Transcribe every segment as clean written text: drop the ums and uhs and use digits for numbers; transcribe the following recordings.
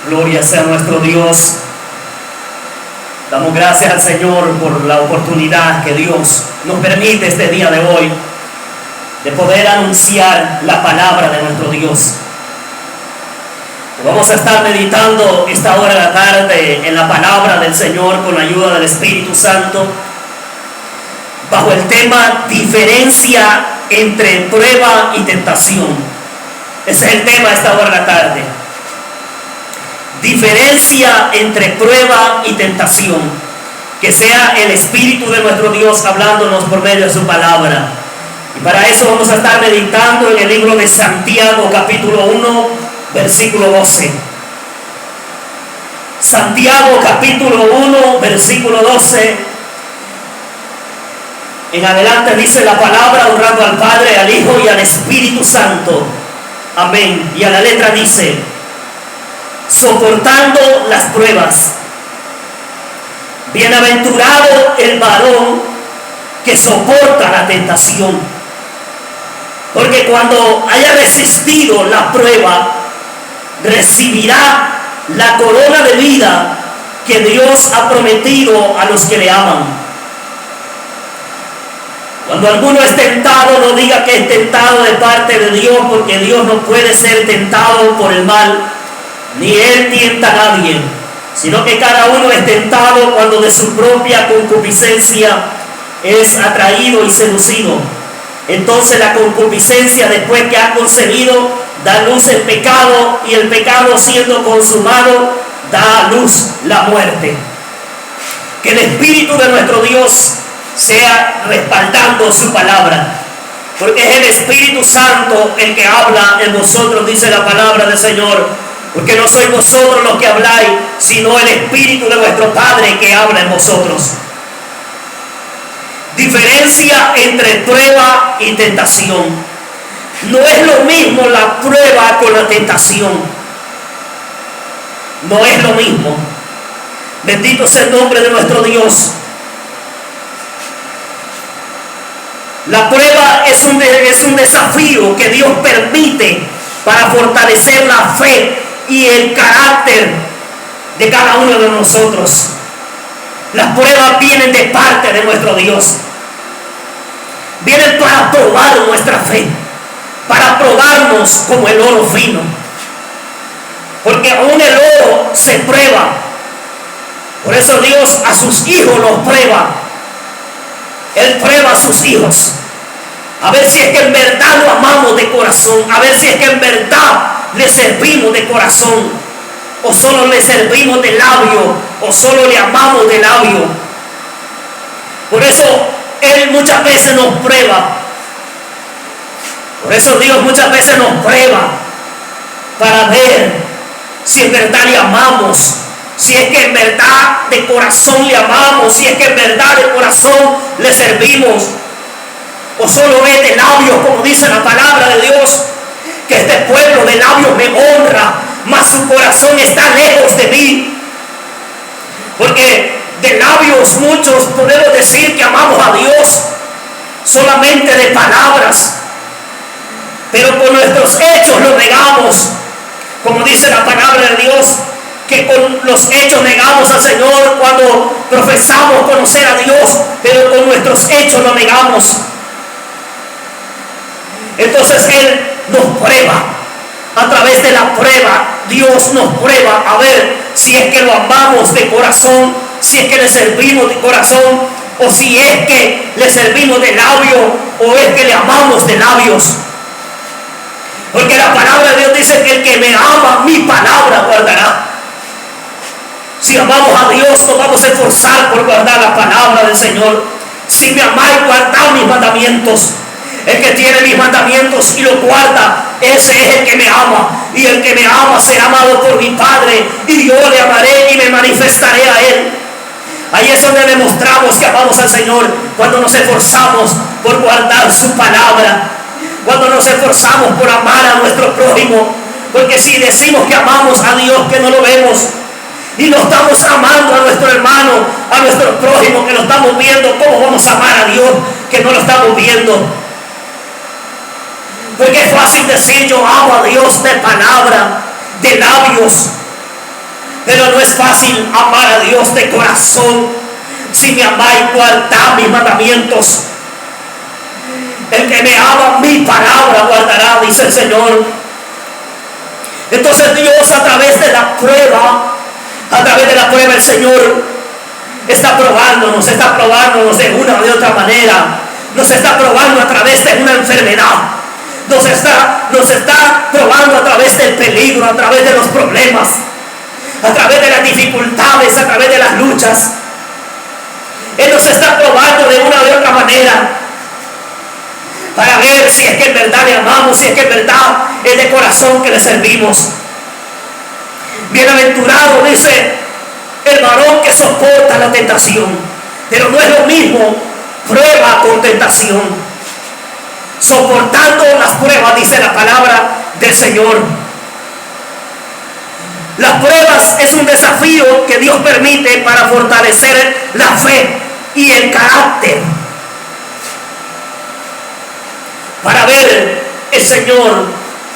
Gloria sea nuestro Dios. Damos gracias al Señor por la oportunidad que Dios nos permite este día de hoy de poder anunciar la palabra de nuestro Dios. Vamos a estar meditando esta hora de la tarde en la palabra del Señor con la ayuda del Espíritu Santo bajo el tema diferencia entre prueba y tentación. Ese es el tema de esta hora de la tarde. Diferencia entre prueba y tentación. Que sea el Espíritu de nuestro Dios hablándonos por medio de su palabra. Y para eso vamos a estar meditando en el libro de Santiago, capítulo 1, versículo 12. Santiago, capítulo 1, versículo 12. En adelante dice la palabra, honrando al Padre, al Hijo y al Espíritu Santo. Amén. Y a la letra dice: soportando las pruebas. Bienaventurado el varón que soporta la tentación, porque cuando haya resistido la prueba, recibirá la corona de vida que Dios ha prometido a los que le aman. Cuando alguno es tentado, no diga que es tentado de parte de Dios, porque Dios no puede ser tentado por el mal, ni Él tienta a nadie, sino que cada uno es tentado cuando de su propia concupiscencia es atraído y seducido. Entonces la concupiscencia, después que ha concebido, da luz el pecado, y el pecado, siendo consumado, da a luz la muerte. Que el Espíritu de nuestro Dios sea respaldando su palabra, porque es el Espíritu Santo el que habla en vosotros, dice la palabra del Señor. Porque no sois vosotros los que habláis, sino el Espíritu de vuestro Padre que habla en vosotros. Diferencia entre prueba y tentación. No es lo mismo la prueba con la tentación. No es lo mismo. Bendito sea el nombre de nuestro Dios. La prueba es un desafío que Dios permite para fortalecer la fe y el carácter de cada uno de nosotros. Las pruebas vienen de parte de nuestro Dios. Vienen para probar nuestra fe, para probarnos como el oro fino. Porque aún el oro se prueba. Por eso Dios a sus hijos los prueba. Él prueba a sus hijos. A ver si es que en verdad lo amamos de corazón. A ver si es que en verdad le servimos de corazón, o solo le servimos de labio, o solo le amamos de labio. Por eso Él muchas veces nos prueba. Por eso Dios muchas veces nos prueba para ver si en verdad le amamos, si es que en verdad de corazón le amamos, si es que en verdad de corazón le servimos, o solo es de labios, como dice la palabra de Dios, que este pueblo de labios me honra, mas su corazón está lejos de mí. Porque de labios muchos podemos decir que amamos a Dios solamente de palabras, pero con nuestros hechos lo negamos. Como dice la palabra de Dios, que con los hechos negamos al Señor cuando profesamos conocer a Dios, pero con nuestros hechos lo negamos. Entonces Él nos prueba. A través de la prueba, Dios nos prueba a ver si es que lo amamos de corazón, si es que le servimos de corazón, o si es que le servimos de labio, o es que le amamos de labios. Porque la palabra de Dios dice que el que me ama, mi palabra guardará. Si amamos a Dios, nos vamos a esforzar por guardar la palabra del Señor. Si me amáis, guardad mis mandamientos. El que tiene mis mandamientos y los guarda, ese es el que me ama. Y el que me ama será amado por mi Padre, y yo le amaré y me manifestaré a Él. Ahí es donde demostramos que amamos al Señor, cuando nos esforzamos por guardar su palabra, cuando nos esforzamos por amar a nuestro prójimo. Porque si decimos que amamos a Dios, que no lo vemos, y no estamos amando a nuestro hermano, a nuestro prójimo, que lo estamos viendo, ¿cómo vamos a amar a Dios que no lo estamos viendo? Porque es fácil decir yo amo a Dios de palabra, de labios, Pero no es fácil amar a Dios de corazón. Si me amáis, guardad mis mandamientos. El que me ama, mi palabra guardará, dice el Señor. Entonces Dios, a través de la prueba el Señor está probándonos de una o de otra manera. Nos está probando a través de una enfermedad. Nos está probando a través del peligro, a través de los problemas, a través de las dificultades, a través de las luchas. Él nos está probando de una o de otra manera para ver si es que en verdad le amamos, si es que en verdad es de corazón que le servimos. Bienaventurado, dice, el varón que soporta la tentación. Pero no es lo mismo prueba con tentación. Soportando las pruebas, dice la palabra del Señor. Las pruebas es un desafío que Dios permite para fortalecer la fe y el carácter. Para ver el Señor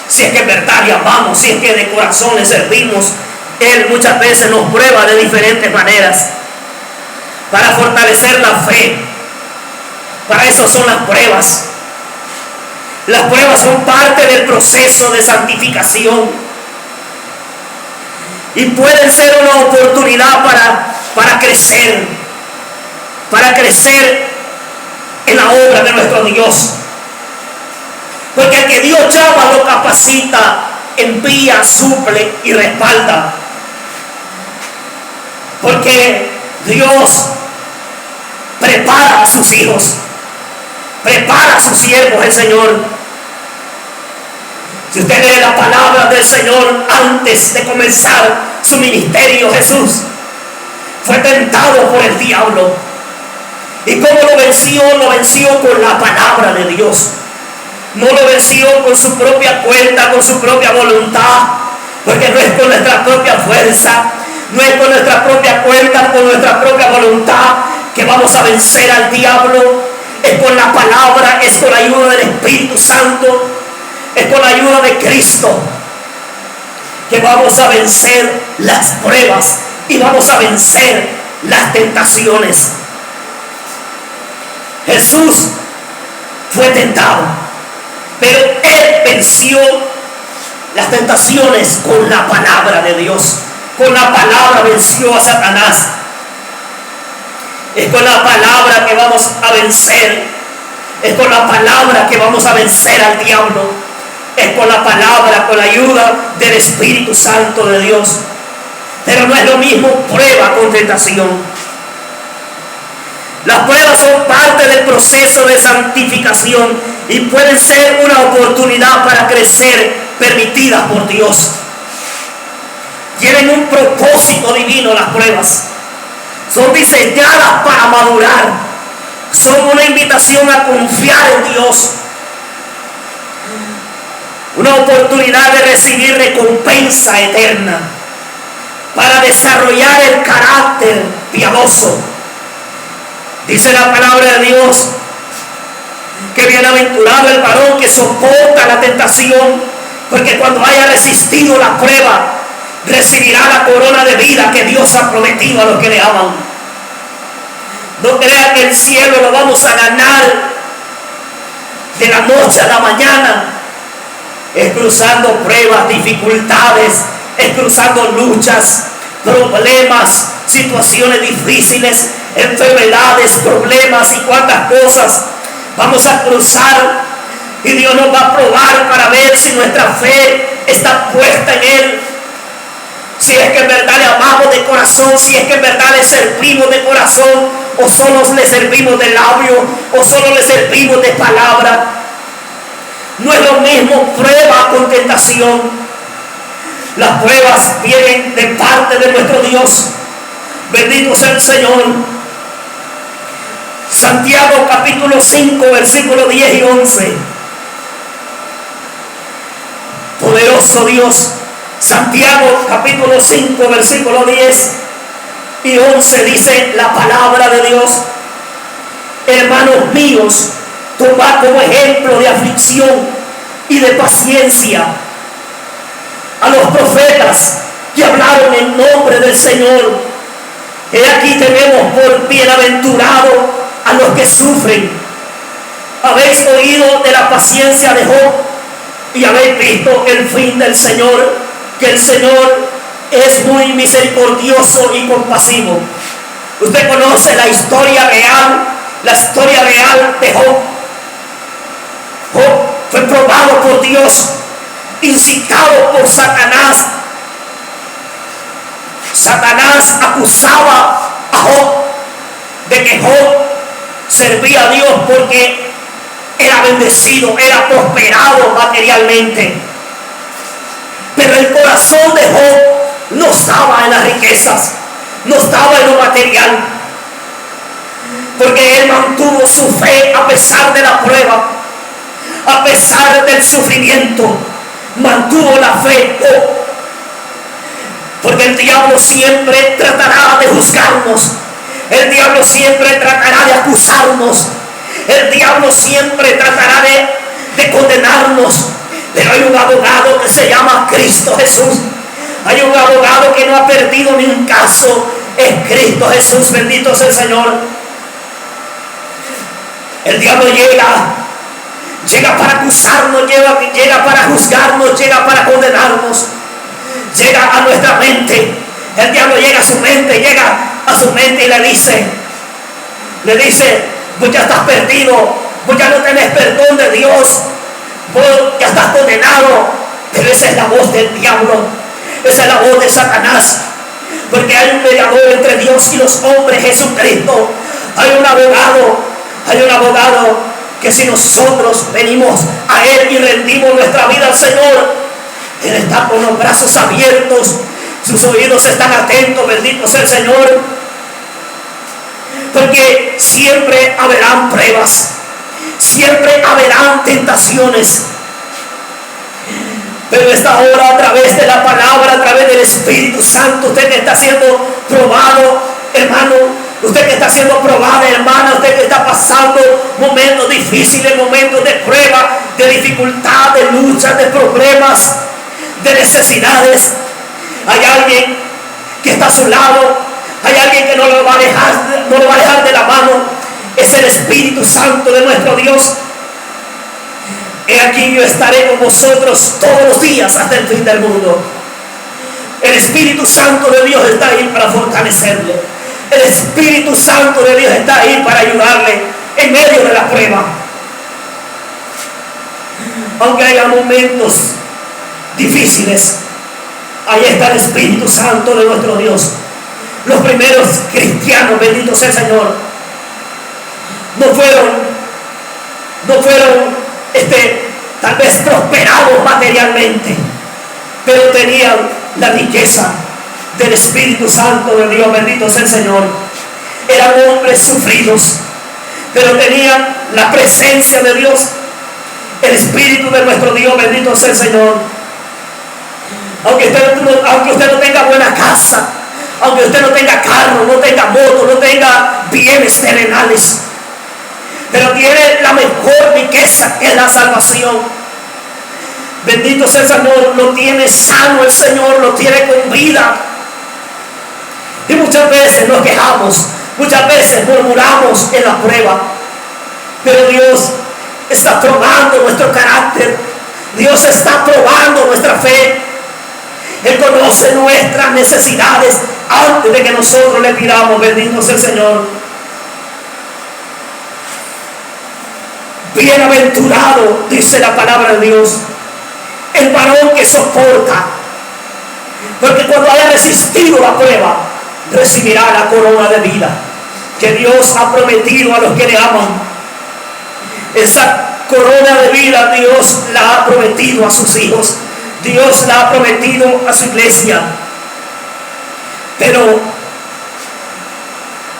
si es que en verdad le amamos, si es que de corazón le servimos. Él muchas veces nos prueba de diferentes maneras para fortalecer la fe. Para eso son las pruebas. Las pruebas son parte del proceso de santificación y pueden ser una oportunidad para crecer en la obra de nuestro Dios. Porque el que Dios llama lo capacita, envía, suple y respalda. Porque Dios prepara a sus hijos, prepara a sus siervos, el Señor. Si usted lee la palabra del Señor antes de comenzar su ministerio, Jesús fue tentado por el diablo. ¿Y cómo lo venció? Lo venció con la palabra de Dios. No lo venció con su propia cuenta, con su propia voluntad, porque no es con nuestra propia fuerza, no es con nuestra propia cuenta, con nuestra propia voluntad que vamos a vencer al diablo. Es con la palabra, es con la ayuda del Espíritu Santo, es con la ayuda de Cristo que vamos a vencer las pruebas y vamos a vencer las tentaciones. Jesús fue tentado, pero Él venció las tentaciones con la palabra de Dios. Con la palabra venció a Satanás. Es con la palabra que vamos a vencer. Es con la palabra que vamos a vencer al diablo. Es con la palabra, con la ayuda del Espíritu Santo de Dios. Pero no es lo mismo prueba con tentación. Las pruebas son parte del proceso de santificación y pueden ser una oportunidad para crecer, permitidas por Dios. Tienen un propósito divino las pruebas. Son diseñadas para madurar. Son una invitación a confiar en Dios. Una oportunidad de recibir recompensa eterna. Para desarrollar el carácter piadoso. Dice la palabra de Dios que bienaventurado el varón que soporta la tentación, porque cuando haya resistido la prueba, recibirá la corona de vida que Dios ha prometido a los que le aman. No crean que el cielo lo vamos a ganar de la noche a la mañana. Es cruzando pruebas, dificultades, es cruzando luchas, problemas, situaciones difíciles, enfermedades, problemas y cuantas cosas vamos a cruzar, y Dios nos va a probar para ver si nuestra fe está puesta en Él, si es que en verdad le amamos de corazón, si es que en verdad le servimos de corazón, o solo le servimos de labio, o solo le servimos de palabra. No es lo mismo prueba con tentación. Las pruebas vienen de parte de nuestro Dios. Bendito sea el Señor. Santiago capítulo 5 versículos 10 y 11. Poderoso Dios. Santiago capítulo 5 versículo 10 y 11 dice la palabra de Dios: hermanos míos, tomad como ejemplo de aflicción y de paciencia a los profetas y hablaron en nombre del Señor. He aquí tenemos por bienaventurado a los que sufren. Habéis oído de la paciencia de Job y habéis visto el fin del Señor, que el Señor es muy misericordioso y compasivo. Usted conoce la historia real de Job. Job fue probado por Dios, incitado por Satanás. Satanás acusaba a Job de que Job servía a Dios porque era bendecido, era prosperado materialmente. Pero el corazón de Job no estaba en las riquezas, no estaba en lo material, porque él mantuvo su fe a pesar de la prueba, a pesar del sufrimiento, mantuvo la fe. Porque el diablo siempre tratará de juzgarnos, el diablo siempre tratará de acusarnos, el diablo siempre tratará de condenarnos. Pero hay un abogado que se llama Cristo Jesús. Hay un abogado que no ha perdido ni un caso. Es Cristo Jesús, bendito sea el Señor. El diablo llega para acusarnos, llega para juzgarnos, llega para condenarnos, llega a nuestra mente. El diablo llega a su mente y le dice, vos ya estás perdido, vos ya no tenés perdón de Dios, vos ya estás condenado. Pero esa es la voz del diablo, esa es la voz de Satanás, porque hay un mediador entre Dios y los hombres, Jesucristo. Hay un abogado que si nosotros venimos a Él y rendimos nuestra vida al Señor, Él está con los brazos abiertos, sus oídos están atentos, bendito sea el Señor. Porque siempre habrán pruebas, siempre habrán tentaciones. Pero esta hora, a través de la palabra, a través del Espíritu Santo, usted que está siendo probado, hermano, usted que está siendo probada, hermana, usted que está pasando momentos difíciles, momentos de prueba, de dificultad, de lucha, de problemas, de necesidades, hay alguien que está a su lado, hay alguien que no lo va a dejar de la mano. Es el Espíritu Santo de nuestro Dios. He aquí yo estaré con vosotros todos los días hasta el fin del mundo. El Espíritu Santo de Dios está ahí para fortalecerle. El Espíritu Santo de Dios está ahí para ayudarle en medio de la prueba. Aunque haya momentos difíciles, ahí está el Espíritu Santo de nuestro Dios. Los primeros cristianos, bendito sea el Señor, no fueron tal vez prosperados materialmente, pero tenían la riqueza del Espíritu Santo de Dios, bendito sea el Señor. Eran hombres sufridos, pero tenían la presencia de Dios, el Espíritu de nuestro Dios, bendito sea el Señor. Aunque usted no tenga buena casa, aunque usted no tenga carro, no tenga moto, no tenga bienes terrenales, pero tiene la mejor riqueza, que es la salvación. Bendito sea el Señor, lo tiene sano el Señor, lo tiene con vida. Y muchas veces nos quejamos, muchas veces murmuramos en la prueba, pero Dios está probando nuestro carácter, Dios está probando nuestra fe. Él conoce nuestras necesidades antes de que nosotros le pidamos, bendito sea el Señor. Bienaventurado, dice la palabra de Dios, el varón que soporta, porque cuando haya resistido la prueba, recibirá la corona de vida que Dios ha prometido a los que le aman. Esa corona de vida Dios la ha prometido a sus hijos, Dios la ha prometido a su iglesia. Pero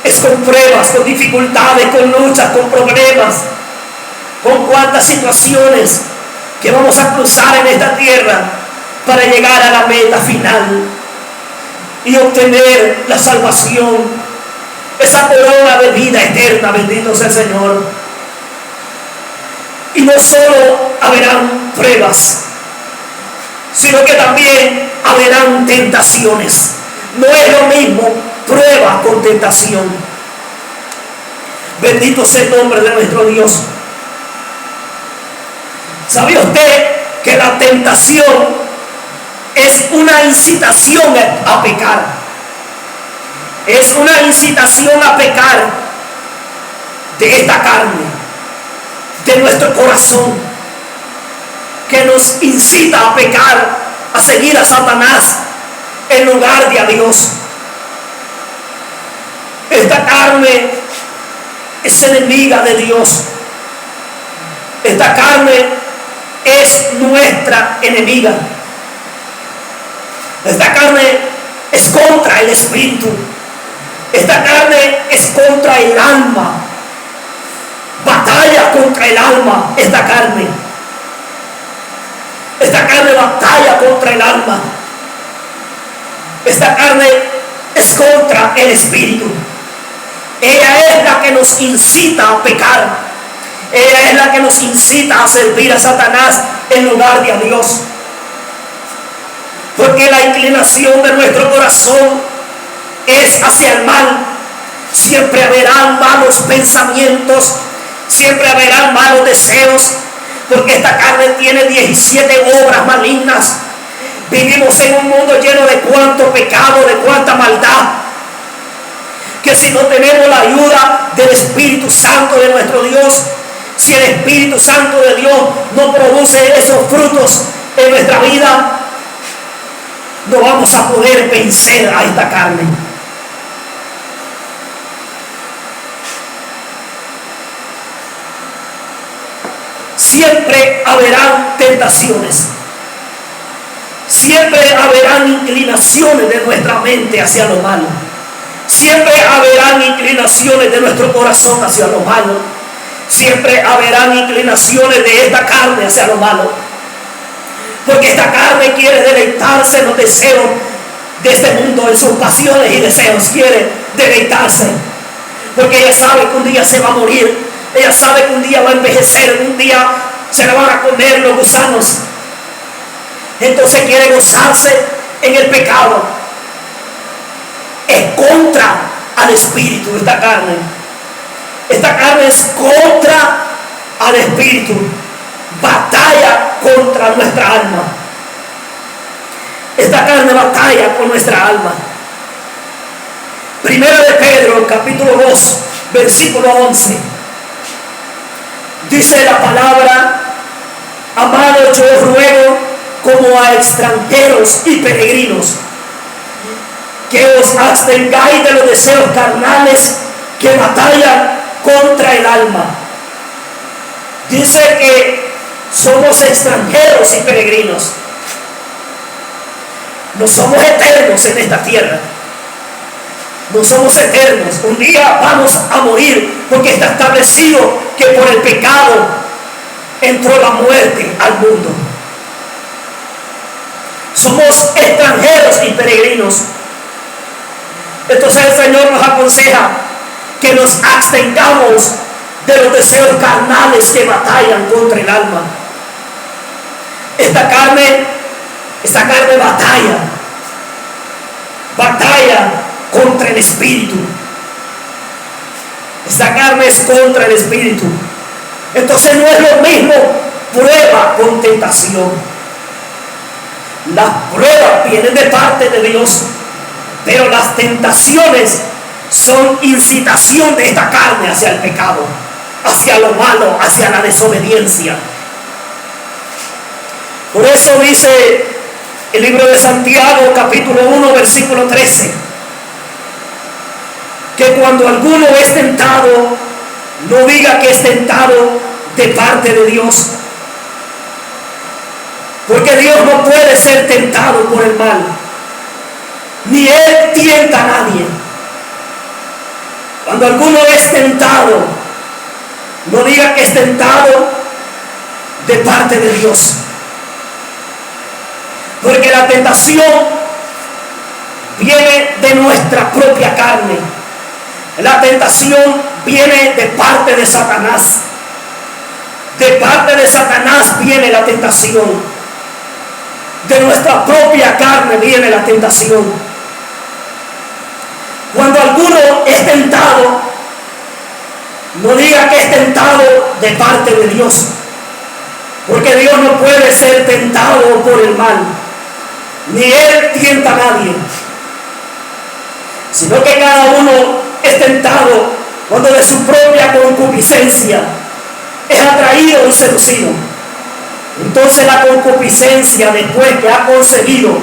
es con pruebas, con dificultades, con luchas, con problemas, con cuantas situaciones que vamos a cruzar en esta tierra para llegar a la meta final y obtener la salvación, esa corona de vida eterna, bendito sea el Señor. Y no solo habrán pruebas, sino que también habrán tentaciones. No es lo mismo prueba con tentación. Bendito sea el nombre de nuestro Dios. ¿Sabía usted que la tentación es una incitación a pecar? Es una incitación a pecar de esta carne, de nuestro corazón, que nos incita a pecar, a seguir a Satanás en lugar de a Dios. Esta carne es enemiga de Dios. Esta carne es nuestra enemiga. Esta carne es contra el espíritu. Esta carne es contra el alma. Batalla contra el alma esta carne. Esta carne batalla contra el alma. Esta carne es contra el espíritu. Ella es la que nos incita a pecar. Ella es la que nos incita a servir a Satanás en lugar de a Dios. Porque la inclinación de nuestro corazón es hacia el mal. Siempre habrán malos pensamientos, siempre habrán malos deseos, porque esta carne tiene 17 obras malignas. Vivimos en un mundo lleno de cuánto pecado, de cuánta maldad, que si no tenemos la ayuda del Espíritu Santo de nuestro Dios, si el Espíritu Santo de Dios no produce esos frutos en nuestra vida, no vamos a poder vencer a esta carne. Siempre habrán tentaciones. Siempre habrán inclinaciones de nuestra mente hacia lo malo. Siempre habrán inclinaciones de nuestro corazón hacia lo malo. Siempre habrán inclinaciones de esta carne hacia lo malo. Porque esta carne quiere deleitarse en los deseos de este mundo, en sus pasiones y deseos. Quiere deleitarse. Porque ella sabe que un día se va a morir. Ella sabe que un día va a envejecer. Un día se la van a comer los gusanos. Entonces quiere gozarse en el pecado. Es contra al espíritu esta carne. Esta carne es contra al espíritu. Batalla contra nuestra alma. Esta carne batalla con nuestra alma. Primera de Pedro, capítulo 2, versículo 11. Dice la palabra: amados, yo os ruego como a extranjeros y peregrinos, que os abstengáis de los deseos carnales que batallan contra el alma. Dice que somos extranjeros y peregrinos. No somos eternos en esta tierra. No somos eternos. Un día vamos a morir, porque está establecido que por el pecado entró la muerte al mundo. Somos extranjeros y peregrinos. Entonces el Señor nos aconseja que nos abstengamos de los deseos carnales que batallan contra el alma. Esta carne batalla contra el espíritu. Esta carne es contra el espíritu. Entonces no es lo mismo prueba con tentación. Las pruebas vienen de parte de Dios, pero las tentaciones son incitación de esta carne hacia el pecado, hacia lo malo, hacia la desobediencia. Por eso dice el libro de Santiago, capítulo 1, versículo 13, que cuando alguno es tentado, no diga que es tentado de parte de Dios. Porque Dios no puede ser tentado por el mal, ni Él tienta a nadie. Cuando alguno es tentado, no diga que es tentado de parte de Dios. Porque la tentación viene de nuestra propia carne. La tentación viene de parte de Satanás. De parte de Satanás viene la tentación. de nuestra propia carne viene la tentación. Cuando alguno es tentado, no diga que es tentado de parte de Dios, porque Dios no puede ser tentado por el mal, ni Él tienta a nadie, sino que cada uno es tentado cuando de su propia concupiscencia es atraído y seducido. Entonces la concupiscencia, después que ha concebido,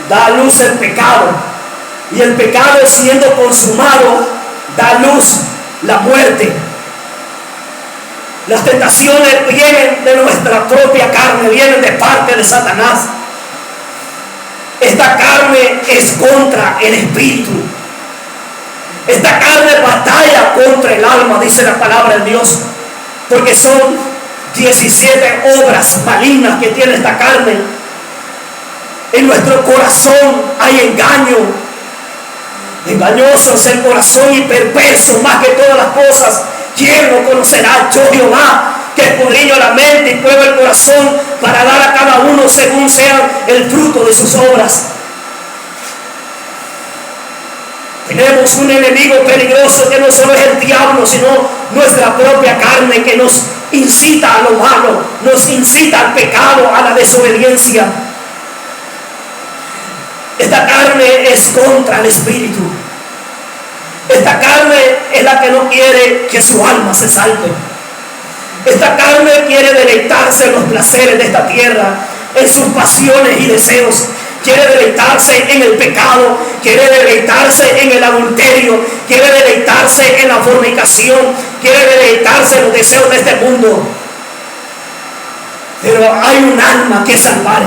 da a luz el pecado, y el pecado, siendo consumado, da a luz la muerte. Las tentaciones vienen de nuestra propia carne, vienen de parte de Satanás. Esta carne es contra el espíritu. Esta carne batalla contra el alma, dice la palabra de Dios, porque son 17 obras malignas que tiene esta carne. En nuestro corazón hay engaño. Engañoso es el corazón y perverso más que todas las cosas. ¿Quién lo conocerá? Yo, Jehová, que escudriño la mente y pruebo el corazón para dar a cada uno según sea el fruto de sus obras. Tenemos un enemigo peligroso que no solo es el diablo, sino nuestra propia carne, que nos incita a lo malo, nos incita al pecado, a la desobediencia. Esta carne es contra el espíritu. Esta carne es la que no quiere que su alma se salve. Esta carne quiere deleitarse en los placeres de esta tierra, en sus pasiones y deseos. Quiere deleitarse en el pecado, quiere deleitarse en el adulterio, quiere deleitarse en la fornicación, quiere deleitarse en los deseos de este mundo. Pero hay un alma que salvar.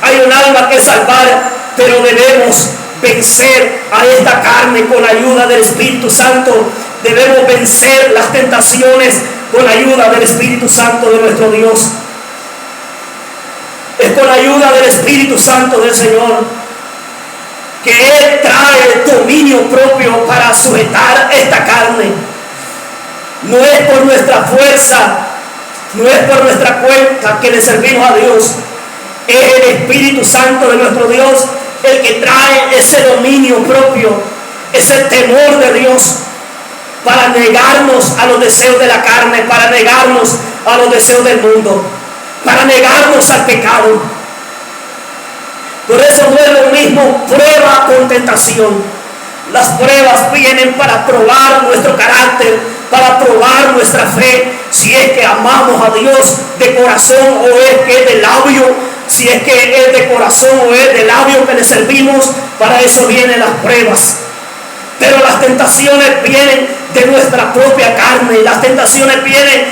Hay un alma que salvar, pero debemos vencer a esta carne con la ayuda del Espíritu Santo. Debemos vencer las tentaciones con la ayuda del Espíritu Santo de nuestro Dios. Es con la ayuda del Espíritu Santo del Señor que Él trae dominio propio para sujetar esta carne. No es por nuestra fuerza, no es por nuestra cuenta que le servimos a Dios. Es el Espíritu Santo de nuestro Dios el que trae ese dominio propio, ese temor de Dios, para negarnos a los deseos de la carne, para negarnos a los deseos del mundo, para negarnos al pecado. Por eso no es lo mismo prueba con tentación. Las pruebas vienen para probar nuestro carácter, para probar nuestra fe, si es que amamos a Dios de corazón o es que es de labio, si es que es de corazón o es de labio que le servimos. Para eso vienen las pruebas. Pero las tentaciones vienen de nuestra propia carne, las tentaciones vienen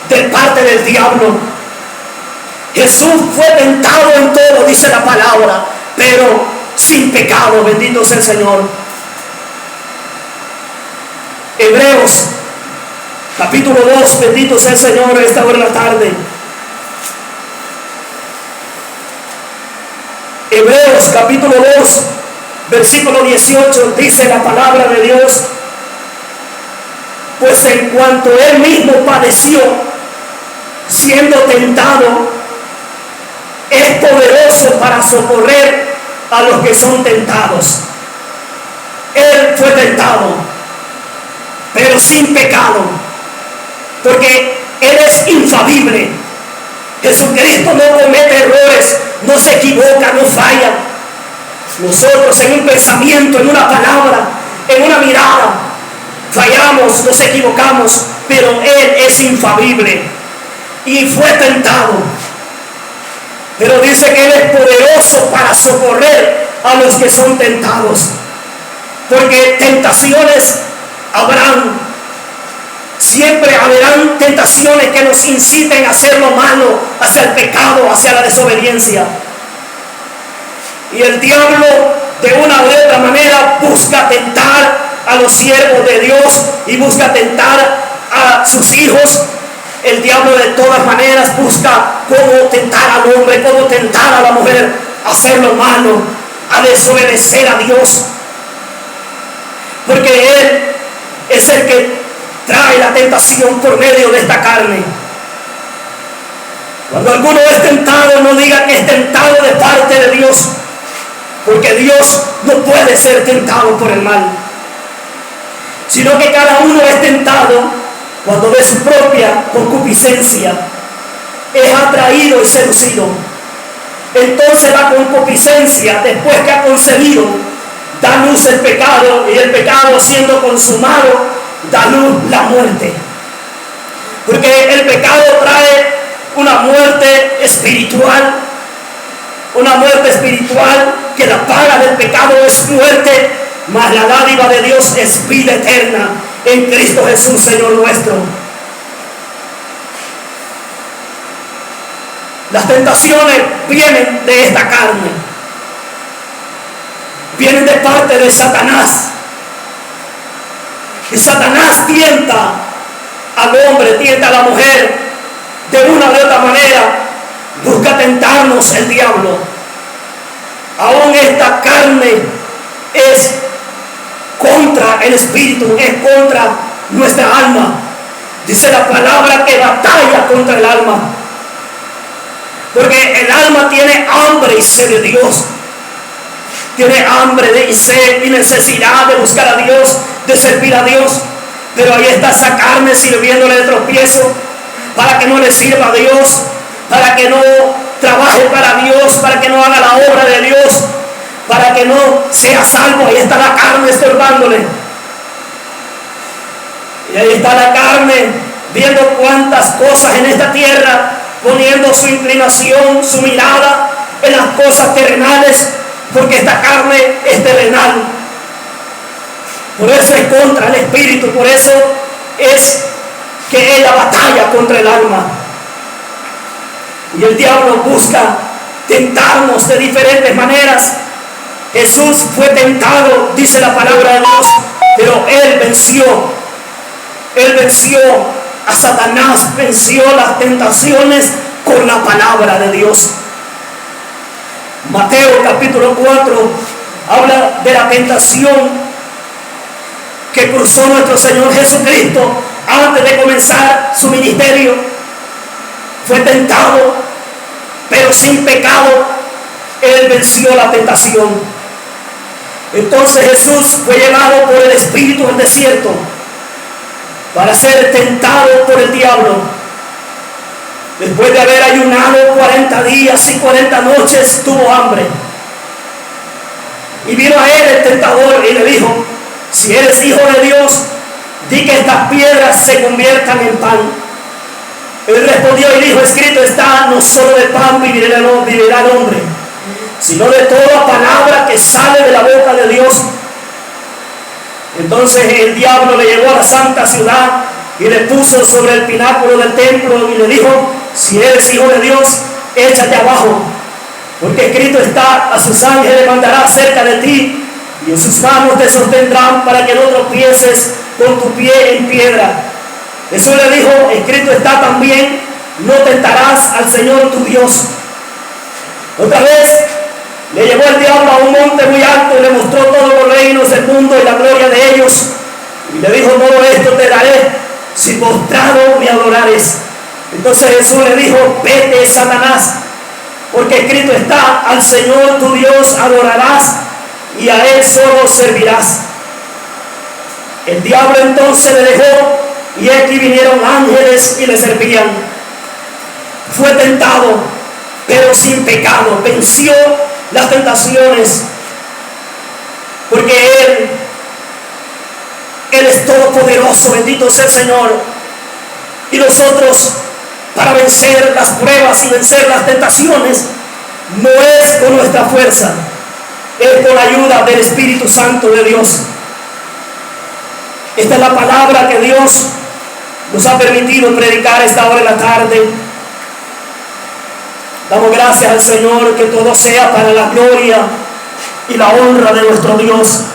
de parte del diablo. Jesús fue tentado en todo, dice la palabra, pero sin pecado, bendito sea el Señor. Hebreos capítulo 2, bendito sea el Señor, esta hora de la tarde. Hebreos capítulo 2, versículo 18, dice la palabra de Dios: pues en cuanto Él mismo padeció, siendo tentado, es poderoso para socorrer a los que son tentados. Él fue tentado, pero sin pecado, porque Él es infalible. Jesucristo no comete errores, no se equivoca, no falla. Nosotros en un pensamiento, en una palabra, en una mirada, fallamos, nos equivocamos, pero Él es infalible y fue tentado. Pero dice que Él es poderoso para socorrer a los que son tentados, porque tentaciones habrán. Siempre habrán tentaciones que nos inciten a hacer lo malo, hacia el pecado, hacia la desobediencia. Y el diablo, de una u otra manera, busca tentar a los siervos de Dios y busca tentar a sus hijos. El diablo de todas maneras busca cómo tentar al hombre, cómo tentar a la mujer a hacer lo malo, a desobedecer a Dios. Porque Él es el que trae la tentación por medio de esta carne. Cuando alguno es tentado, no diga que es tentado de parte de Dios, porque Dios no puede ser tentado por el mal, sino que cada uno es tentado cuando de su propia concupiscencia es atraído y seducido. Entonces la concupiscencia, después que ha concebido, da luz el pecado, y el pecado, siendo consumado, da luz la muerte. Porque el pecado trae una muerte espiritual, que la paga del pecado es muerte, mas la dádiva de Dios es vida eterna en Cristo Jesús, Señor nuestro. Las tentaciones vienen de esta carne, vienen de parte de Satanás. Y Satanás tienta al hombre, tienta a la mujer, de una de otra manera, busca tentarnos el diablo. Aún esta carne es contra el espíritu, es contra nuestra alma. Dice la palabra que batalla contra el alma, porque el alma tiene hambre y sed de Dios, tiene hambre y sed y necesidad de buscar a Dios, de servir a Dios. Pero ahí está esa carne sirviéndole de tropiezo para que no le sirva a Dios, para que no trabaje para Dios, para que no haga la obra de Dios, para que no sea salvo. Ahí está la carne estorbándole. Y ahí está la carne viendo cuántas cosas en esta tierra, poniendo su inclinación, su mirada en las cosas terrenales, porque esta carne es terrenal. Por eso es contra el espíritu, por eso es que ella batalla contra el alma. Y el diablo busca tentarnos de diferentes maneras. Jesús fue tentado, dice la palabra de Dios, pero Él venció a Satanás, venció las tentaciones con la palabra de Dios. Mateo capítulo 4 habla de la tentación que cruzó nuestro Señor Jesucristo antes de comenzar su ministerio. Fue tentado, pero sin pecado. Él venció la tentación. Entonces Jesús fue llevado por el Espíritu al desierto para ser tentado por el diablo. Después de haber ayunado 40 días y 40 noches, tuvo hambre. Y vino a él el tentador y le dijo: si eres hijo de Dios, di que estas piedras se conviertan en pan. Él respondió y dijo: escrito está, no solo de pan vivirá el hombre, sino de toda palabra que sale de la boca de Dios. Entonces el diablo le llevó a la santa ciudad y le puso sobre el pináculo del templo y le dijo: si eres hijo de Dios, échate abajo, porque escrito está, a sus ángeles mandará cerca de ti, y en sus manos te sostendrán para que no tropieces con tu pie en piedra. Jesús le dijo: escrito está también, no tentarás al Señor tu Dios. Otra vez le llevó el diablo a un monte muy alto y le mostró todos los reinos del mundo y la gloria de ellos, y le dijo: todo esto te daré si postrado me adorares. Entonces Jesús le dijo: vete, Satanás, porque escrito está, al Señor tu Dios adorarás y a Él solo servirás. El diablo entonces le dejó, y aquí vinieron ángeles y le servían. Fue tentado, pero sin pecado. Venció las tentaciones, porque Él es todopoderoso, bendito sea el Señor. Y nosotros, para vencer las pruebas y vencer las tentaciones, no es con nuestra fuerza, es con la ayuda del Espíritu Santo de Dios. Esta es la palabra que Dios nos ha permitido predicar esta hora de la tarde. Damos gracias al Señor, que todo sea para la gloria y la honra de nuestro Dios.